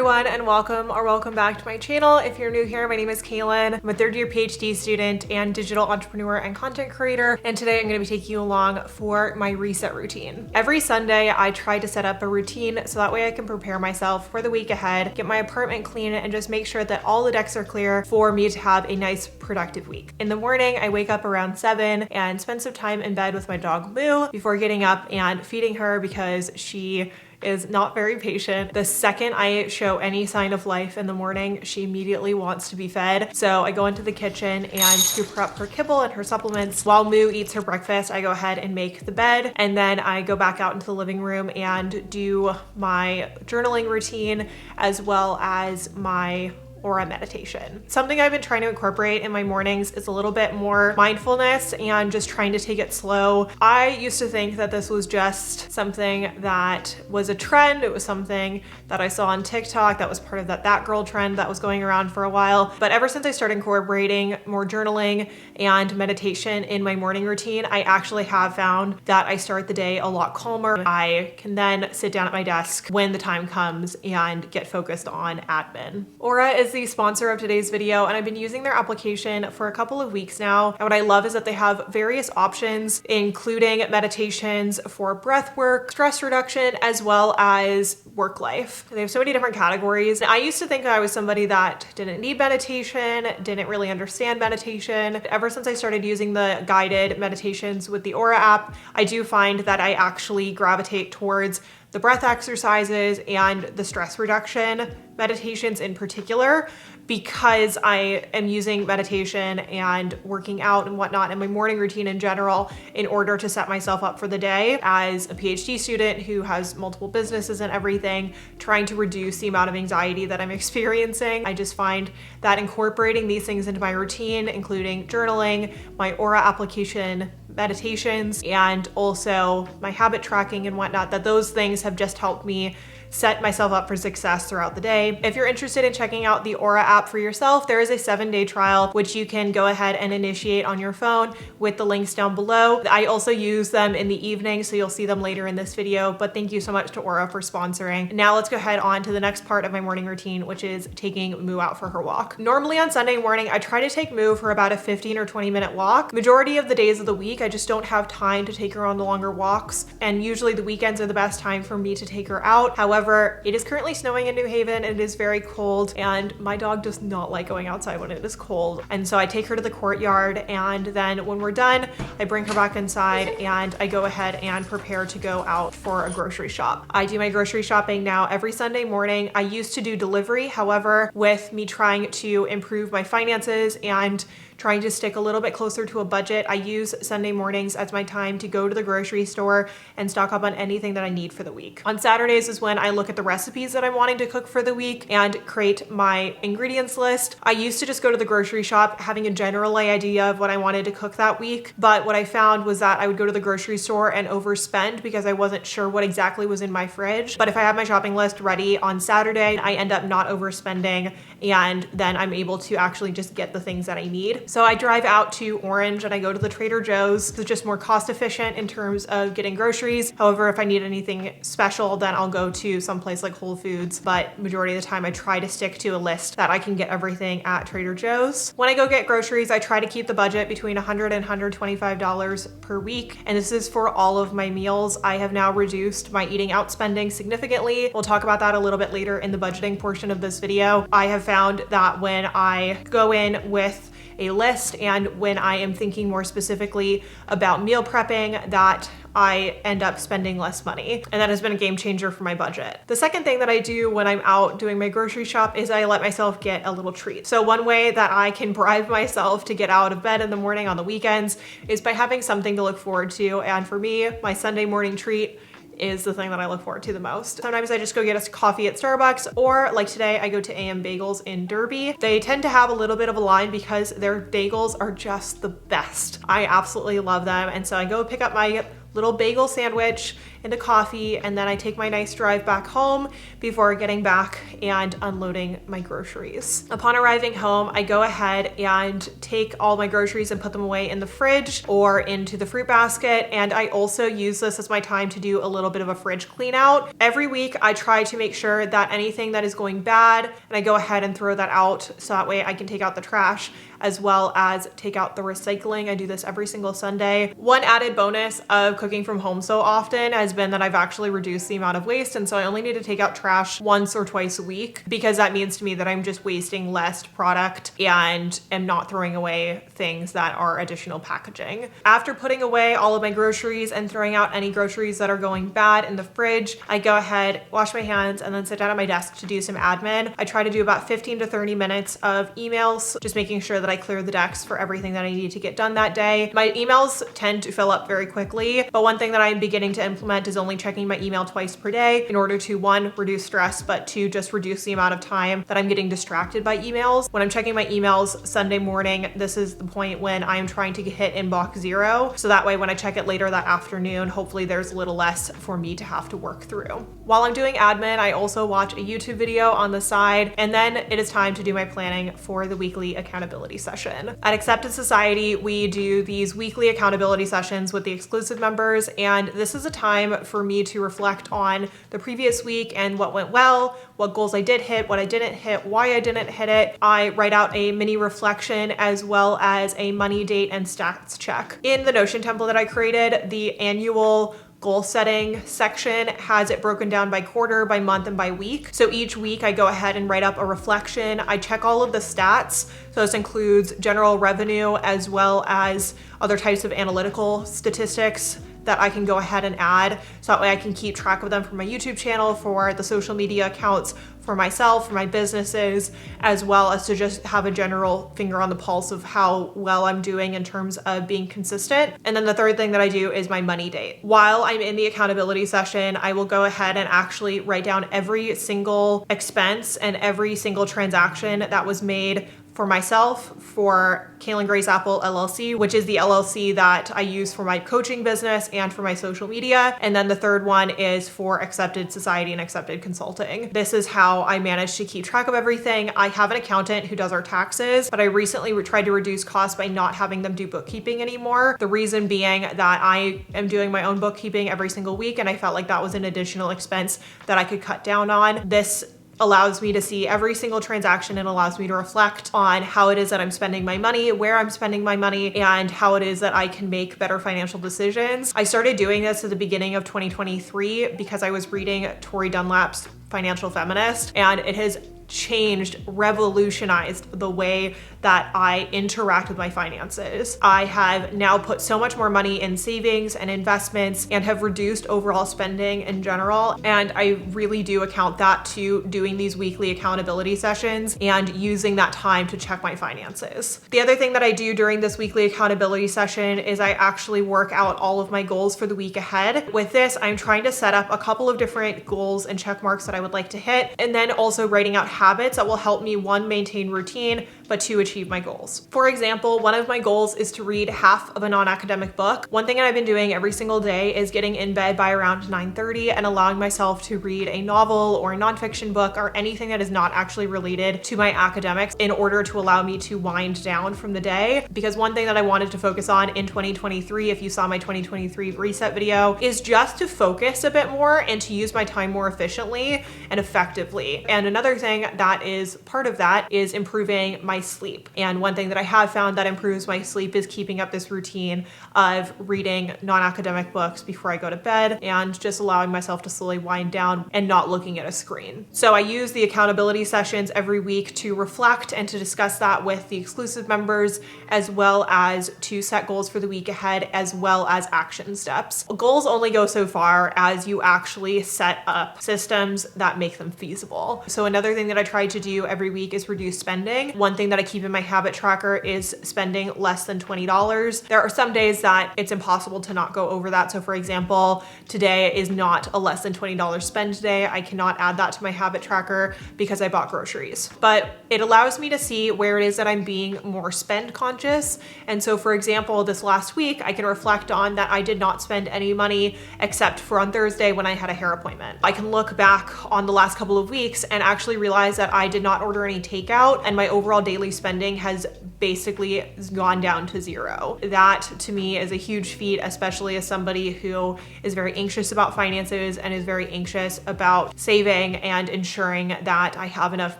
everyone, and welcome back to my channel. If you're new here, my name is Kaelyn. I'm a third-year PhD student and digital entrepreneur and content creator, and today I'm going to be taking you along for my reset routine. Every Sunday, I try to set up a routine so that way I can prepare myself for the week ahead, get my apartment clean, and just make sure that all the decks are clear for me to have a nice, productive week. In the morning, I wake up around 7 and spend some time in bed with my dog Moo before getting up and feeding her because she is not very patient. The second I show any sign of life in the morning, she immediately wants to be fed. So I go into the kitchen and scoop her up her kibble and her supplements. While Moo eats her breakfast, I go ahead and make the bed, and then I go back out into the living room and do my journaling routine as well as my aura meditation. Something I've been trying to incorporate in my mornings is a little bit more mindfulness and just trying to take it slow. I used to think that this was just something that was a trend. It was something that I saw on TikTok that was part of that girl trend that was going around for a while. But ever since I started incorporating more journaling and meditation in my morning routine, I actually have found that I start the day a lot calmer. I can then sit down at my desk when the time comes and get focused on admin. Aura is the sponsor of today's video, and I've been using their application for a couple of weeks now. And what I love is that they have various options, including meditations for breath work, stress reduction, as well as work life. They have so many different categories. I used to think that I was somebody that didn't need meditation, didn't really understand meditation. Ever since I started using the guided meditations with the Aura app, I do find that I actually gravitate towards the breath exercises and the stress reduction meditations in particular, because I am using meditation and working out and whatnot in my morning routine in general in order to set myself up for the day. As a PhD student who has multiple businesses and everything, trying to reduce the amount of anxiety that I'm experiencing, I just find that incorporating these things into my routine, including journaling, my Aura application, meditations, and also my habit tracking and whatnot, that those things have just helped me set myself up for success throughout the day. If you're interested in checking out the Aura app for yourself, there is a 7-day trial, which you can go ahead and initiate on your phone with the links down below. I also use them in the evening, so you'll see them later in this video, but thank you so much to Aura for sponsoring. Now let's go ahead on to the next part of my morning routine, which is taking Moo out for her walk. Normally on Sunday morning, I try to take Moo for about a 15 or 20-minute walk. Majority of the days of the week, I just don't have time to take her on the longer walks, and usually the weekends are the best time for me to take her out. However, it is currently snowing in New Haven, and it is very cold, and my dog does not like going outside when it is cold. And so I take her to the courtyard, and then when we're done, I bring her back inside and I go ahead and prepare to go out for a grocery shop. I do my grocery shopping now every Sunday morning. I used to do delivery. However, with me trying to improve my finances and trying to stick a little bit closer to a budget, I use Sunday mornings as my time to go to the grocery store and stock up on anything that I need for the week. On Saturdays is when I look at the recipes that I'm wanting to cook for the week and create my ingredients list. I used to just go to the grocery shop having a general idea of what I wanted to cook that week, but what I found was that I would go to the grocery store and overspend because I wasn't sure what exactly was in my fridge. But if I have my shopping list ready on Saturday, I end up not overspending, and then I'm able to actually just get the things that I need. So I drive out to Orange and I go to the Trader Joe's. It's just more cost efficient in terms of getting groceries. However, if I need anything special, then I'll go to someplace like Whole Foods. But majority of the time I try to stick to a list that I can get everything at Trader Joe's. When I go get groceries, I try to keep the budget between $100 and $125 per week. And this is for all of my meals. I have now reduced my eating out spending significantly. We'll talk about that a little bit later in the budgeting portion of this video. I have found that when I go in with a list and when I am thinking more specifically about meal prepping, that I end up spending less money, and that has been a game changer for my budget. The second thing that I do when I'm out doing my grocery shop is I let myself get a little treat. So one way that I can bribe myself to get out of bed in the morning on the weekends is by having something to look forward to, and for me, my Sunday morning treat is the thing that I look forward to the most. Sometimes I just go get us coffee at Starbucks, or like today, I go to AM Bagels in Derby. They tend to have a little bit of a line because their bagels are just the best. I absolutely love them. And so I go pick up my little bagel sandwich and a coffee, and then I take my nice drive back home before getting back and unloading my groceries. Upon arriving home, I go ahead and take all my groceries and put them away in the fridge or into the fruit basket. And I also use this as my time to do a little bit of a fridge clean out. Every week, I try to make sure that anything that is going bad, and I go ahead and throw that out so that way I can take out the trash as well as take out the recycling. I do this every single Sunday. One added bonus of cooking from home so often has been that I've actually reduced the amount of waste, and so I only need to take out trash once or twice a week, because that means to me that I'm just wasting less product and am not throwing away things that are additional packaging. After putting away all of my groceries and throwing out any groceries that are going bad in the fridge, I go ahead, wash my hands, and then sit down at my desk to do some admin. I try to do about 15 to 30 minutes of emails, just making sure that I clear the decks for everything that I need to get done that day. My emails tend to fill up very quickly, but one thing that I'm beginning to implement is only checking my email twice per day in order to, one, reduce stress, but two, just reduce the amount of time that I'm getting distracted by emails. When I'm checking my emails Sunday morning, this is the point when I'm trying to hit inbox 0. So that way, when I check it later that afternoon, hopefully there's a little less for me to have to work through. While I'm doing admin, I also watch a YouTube video on the side, and then it is time to do my planning for the weekly accountability session. At Accepted Society, we do these weekly accountability sessions with the exclusive members, and this is a time for me to reflect on the previous week and what went well, what goals I did hit, what I didn't hit, why I didn't hit it. I write out a mini reflection as well as a money, date, and stats check. In the Notion template that I created, the annual goal setting section has it broken down by quarter, by month, and by week. So each week I go ahead and write up a reflection. I check all of the stats. So this includes general revenue as well as other types of analytical statistics that I can go ahead and add. So that way I can keep track of them for my YouTube channel, for the social media accounts, for myself, for my businesses, as well as to just have a general finger on the pulse of how well I'm doing in terms of being consistent. And then the third thing that I do is my money date. While I'm in the accountability session, I will go ahead and actually write down every single expense and every single transaction that was made for myself, for Kaelyn Grace Apple LLC, which is the LLC that I use for my coaching business and for my social media. And then the third one is for Accepted Society and Accepted Consulting. This is how I manage to keep track of everything. I have an accountant who does our taxes, but I recently tried to reduce costs by not having them do bookkeeping anymore. The reason being that I am doing my own bookkeeping every single week, and I felt like that was an additional expense that I could cut down on. This allows me to see every single transaction and allows me to reflect on how it is that I'm spending my money, where I'm spending my money, and how it is that I can make better financial decisions. I started doing this at the beginning of 2023 because I was reading Tori Dunlap's Financial Feminist, and it has changed, revolutionized the way that I interact with my finances. I have now put so much more money in savings and investments and have reduced overall spending in general. And I really do account that to doing these weekly accountability sessions and using that time to check my finances. The other thing that I do during this weekly accountability session is I actually work out all of my goals for the week ahead. With this, I'm trying to set up a couple of different goals and check marks that I would like to hit, and then also writing out habits that will help me, one, maintain routine, but two, achieve my goals. For example, one of my goals is to read half of a non-academic book. One thing that I've been doing every single day is getting in bed by around 9:30 and allowing myself to read a novel or a nonfiction book or anything that is not actually related to my academics in order to allow me to wind down from the day. Because one thing that I wanted to focus on in 2023, if you saw my 2023 reset video, is just to focus a bit more and to use my time more efficiently and effectively. And another thing that is part of that is improving my sleep. And one thing that I have found that improves my sleep is keeping up this routine of reading non-academic books before I go to bed and just allowing myself to slowly wind down and not looking at a screen. So I use the accountability sessions every week to reflect and to discuss that with the exclusive members, as well as to set goals for the week ahead, as well as action steps. Goals only go so far as you actually set up systems that make them feasible. So another thing that I try to do every week is reduce spending. One thing that I keep in my habit tracker is spending less than $20. There are some days that it's impossible to not go over that. So for example, today is not a less than $20 spend day. I cannot add that to my habit tracker because I bought groceries. But it allows me to see where it is that I'm being more spend conscious. And so for example, this last week, I can reflect on that I did not spend any money except for on Thursday when I had a hair appointment. I can look back on the last couple of weeks and actually realize that I did not order any takeout and my overall daily spending has basically gone down to zero. That to me is a huge feat, especially as somebody who is very anxious about finances and is very anxious about saving and ensuring that I have enough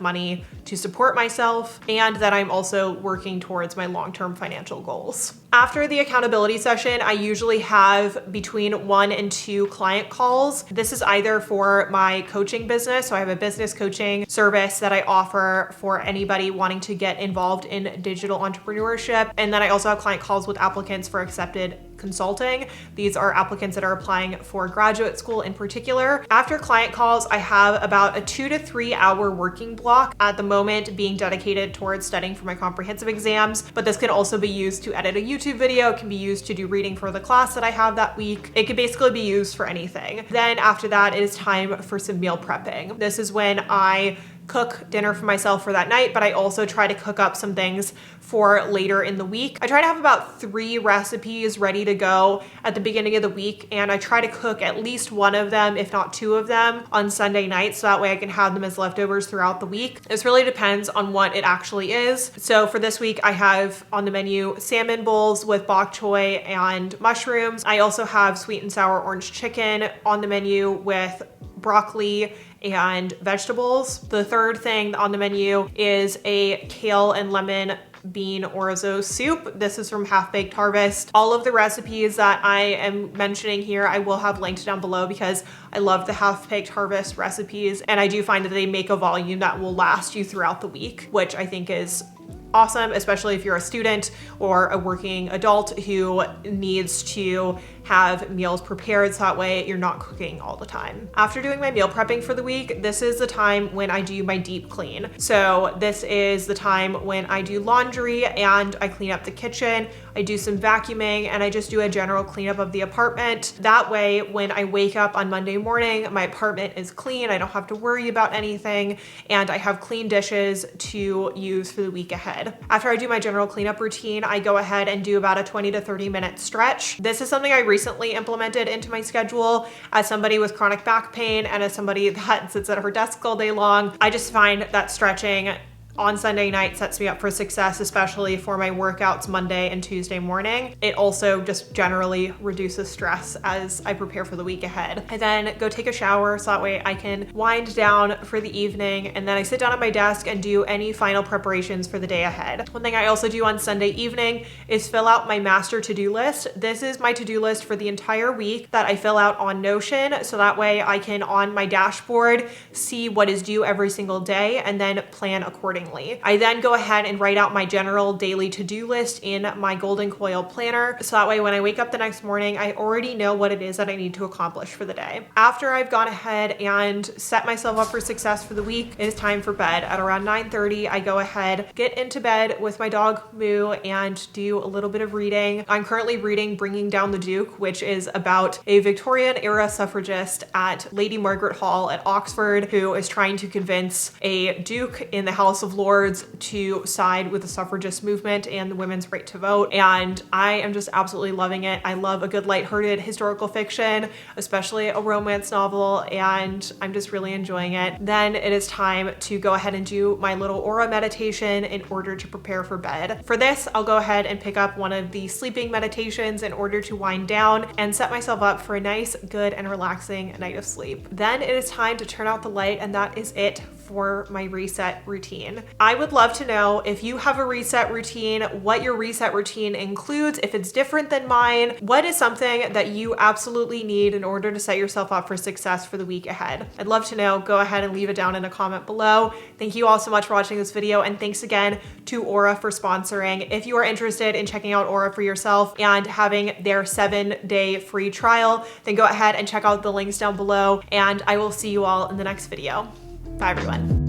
money to support myself and that I'm also working towards my long-term financial goals. After the accountability session, I usually have between 1 and 2 client calls. This is either for my coaching business. So I have a business coaching service that I offer for anybody wanting to get involved in digital entrepreneurship. And then I also have client calls with applicants for accepted consulting. These are applicants that are applying for graduate school in particular. After client calls, I have about a 2 to 3 hour working block at the moment being dedicated towards studying for my comprehensive exams, but this can also be used to edit a YouTube video. It can be used to do reading for the class that I have that week. It could basically be used for anything. Then after that, it is time for some meal prepping. This is when I cook dinner for myself for that night, but I also try to cook up some things for later in the week. I try to have about 3 recipes ready to go at the beginning of the week, and I try to cook at least one of them, if not 2 of them, on Sunday night, so that way I can have them as leftovers throughout the week. This really depends on what it actually is. So for this week, I have on the menu salmon bowls with bok choy and mushrooms. I also have sweet and sour orange chicken on the menu with broccoli and vegetables. The third thing on the menu is a kale and lemon bean orzo soup. This is from Half Baked Harvest. All of the recipes that I am mentioning here, I will have linked down below because I love the Half Baked Harvest recipes. And I do find that they make a volume that will last you throughout the week, which I think is awesome, especially if you're a student or a working adult who needs to have meals prepared so that way you're not cooking all the time. After doing my meal prepping for the week, this is the time when I do my deep clean. So this is the time when I do laundry and I clean up the kitchen, I do some vacuuming, and I just do a general cleanup of the apartment. That way, when I wake up on Monday morning, my apartment is clean, I don't have to worry about anything, and I have clean dishes to use for the week ahead. After I do my general cleanup routine, I go ahead and do about a 20 to 30 minute stretch. This is something I recently implemented into my schedule as somebody with chronic back pain and as somebody that sits at her desk all day long. I just find that stretching on Sunday night sets me up for success, especially for my workouts Monday and Tuesday morning. It also just generally reduces stress as I prepare for the week ahead. I then go take a shower so that way I can wind down for the evening, and then I sit down at my desk and do any final preparations for the day ahead. One thing I also do on Sunday evening is fill out my master to-do list. This is my to-do list for the entire week that I fill out on Notion, so that way I can on my dashboard see what is due every single day and then plan accordingly. I then go ahead and write out my general daily to-do list in my Golden Coil planner. So that way when I wake up the next morning, I already know what it is that I need to accomplish for the day. After I've gone ahead and set myself up for success for the week, it is time for bed. At around 9:30, I go ahead, get into bed with my dog Moo and do a little bit of reading. I'm currently reading Bringing Down the Duke, which is about a Victorian era suffragist at Lady Margaret Hall at Oxford who is trying to convince a duke in the House of Lords to side with the suffragist movement and the women's right to vote. And I am just absolutely loving it. I love a good lighthearted historical fiction, especially a romance novel, and I'm just really enjoying it. Then it is time to go ahead and do my little aura meditation in order to prepare for bed. For this, I'll go ahead and pick up one of the sleeping meditations in order to wind down and set myself up for a nice, good, and relaxing night of sleep. Then it is time to turn out the light, and that is it for my reset routine. I would love to know if you have a reset routine, what your reset routine includes, if it's different than mine, what is something that you absolutely need in order to set yourself up for success for the week ahead. I'd love to know. Go ahead and leave it down in a comment below. Thank you all so much for watching this video, and thanks again to Aura for sponsoring. If you are interested in checking out Aura for yourself and having their 7-day free trial, then go ahead and check out the links down below, and I will see you all in the next video. Bye everyone.